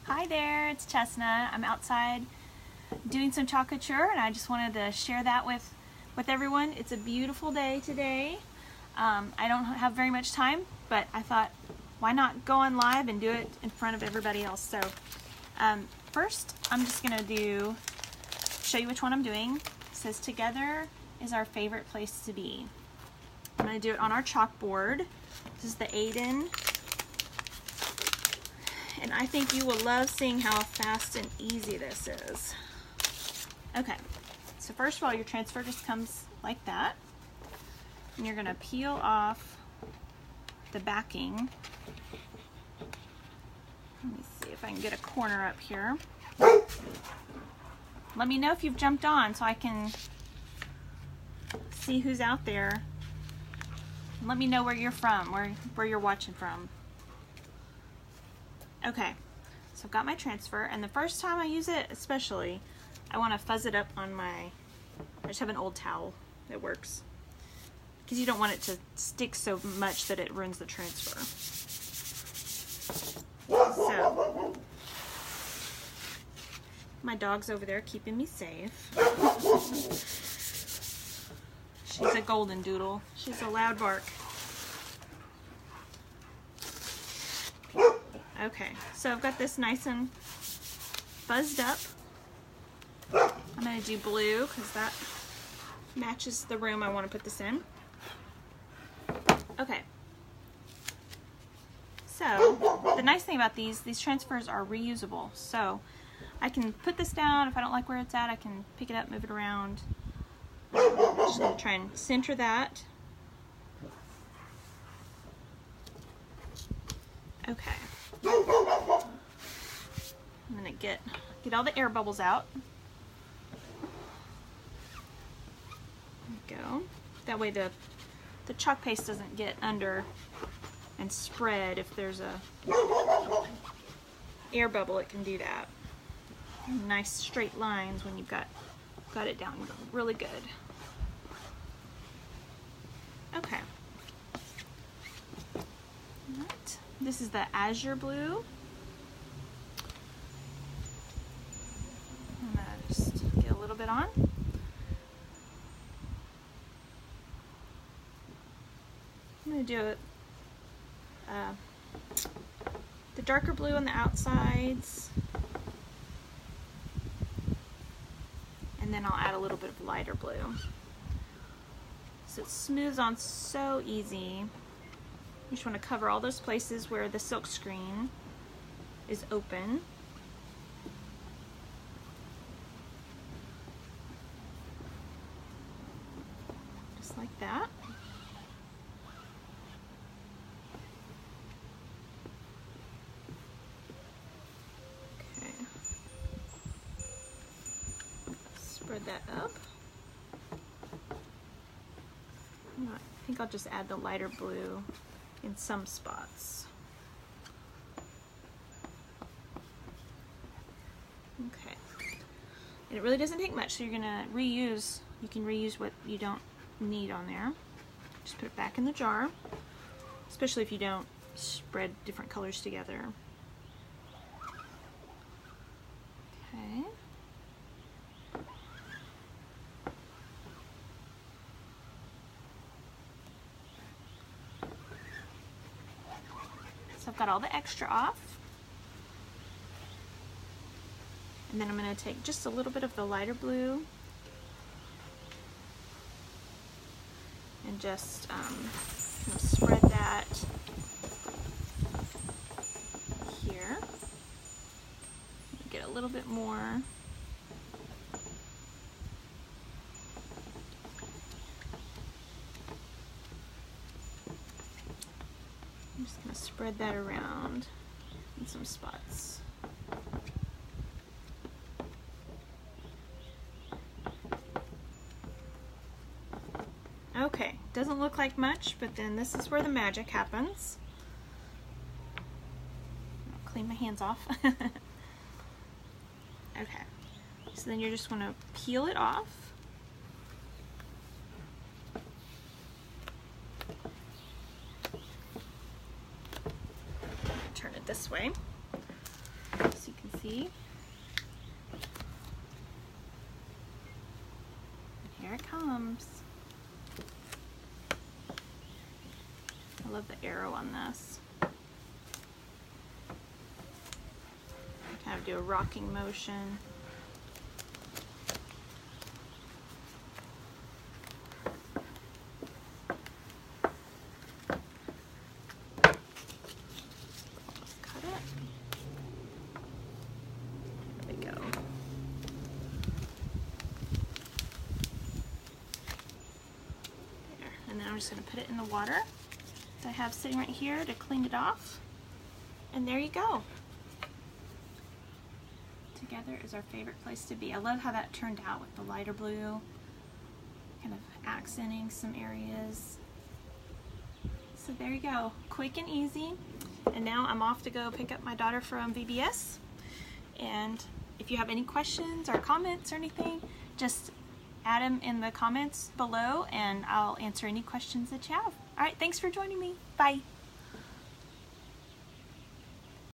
Hi there, it's Chesna. I'm outside doing some chalk couture and I just wanted to share that with everyone. It's a beautiful day today. I don't have very much time, but I thought why not go on live and do it in front of everybody else. So first I'm just going to show you which one I'm doing. It says together is our favorite place to be. I'm going to do it on our chalkboard. This is the Aiden. And I think you will love seeing how fast and easy this is. Okay, so first of all, your transfer just comes like that. And you're gonna peel off the backing. Let me see if I can get a corner up here. Let me know if you've jumped on so I can see who's out there. Let me know where you're from, where you're watching from. Okay, so I've got my transfer, and the first time I use it especially, I want to fuzz it up on I just have an old towel that works, because you don't want it to stick so much that it ruins the transfer. So, my dog's over there keeping me safe. She's a golden doodle. She's a loud bark. Okay, so I've got this nice and fuzzed up. I'm going to do blue because that matches the room I want to put this in. Okay. So, the nice thing about these transfers are reusable. So, I can put this down. If I don't like where it's at, I can pick it up, move it around. I'm just going to try and center that. Okay. I'm gonna get all the air bubbles out. There we go. That way the chalk paste doesn't get under and spread. If there's a air bubble, it can do that. Nice straight lines when you've got it down really good. Okay. All right. This is the azure blue. I'm gonna just get a little bit on. I'm gonna do the darker blue on the outsides, and then I'll add a little bit of lighter blue. So it smooths on so easy. You just want to cover all those places where the silk screen is open. Just like that. Okay. Spread that up. I think I'll just add the lighter blue in some spots. Okay. And it really doesn't take much, so you're gonna reuse, you can reuse what you don't need on there. Just put it back in the jar, especially if you don't spread different colors together. Okay. So I've got all the extra off. And then I'm going to take just a little bit of the lighter blue and just kind of spread that here. Get a little bit more. I'm just going to spread that around in some spots. Okay, doesn't look like much, but then this is where the magic happens. I'll clean my hands off. Okay, so then you're just going to peel it off. Turn it this way so you can See? Here it comes. I love the arrow on this. Kind of do a rocking motion. Let's cut it. There we go. There. And then I'm just going to put it in the water that I have sitting right here to clean it off. And there you go. Together is our favorite place to be. I love how that turned out with the lighter blue, kind of accenting some areas. So there you go, quick and easy. And now I'm off to go pick up my daughter from VBS. And if you have any questions or comments or anything, just add them in the comments below and I'll answer any questions that you have. All right, thanks for joining me. Bye.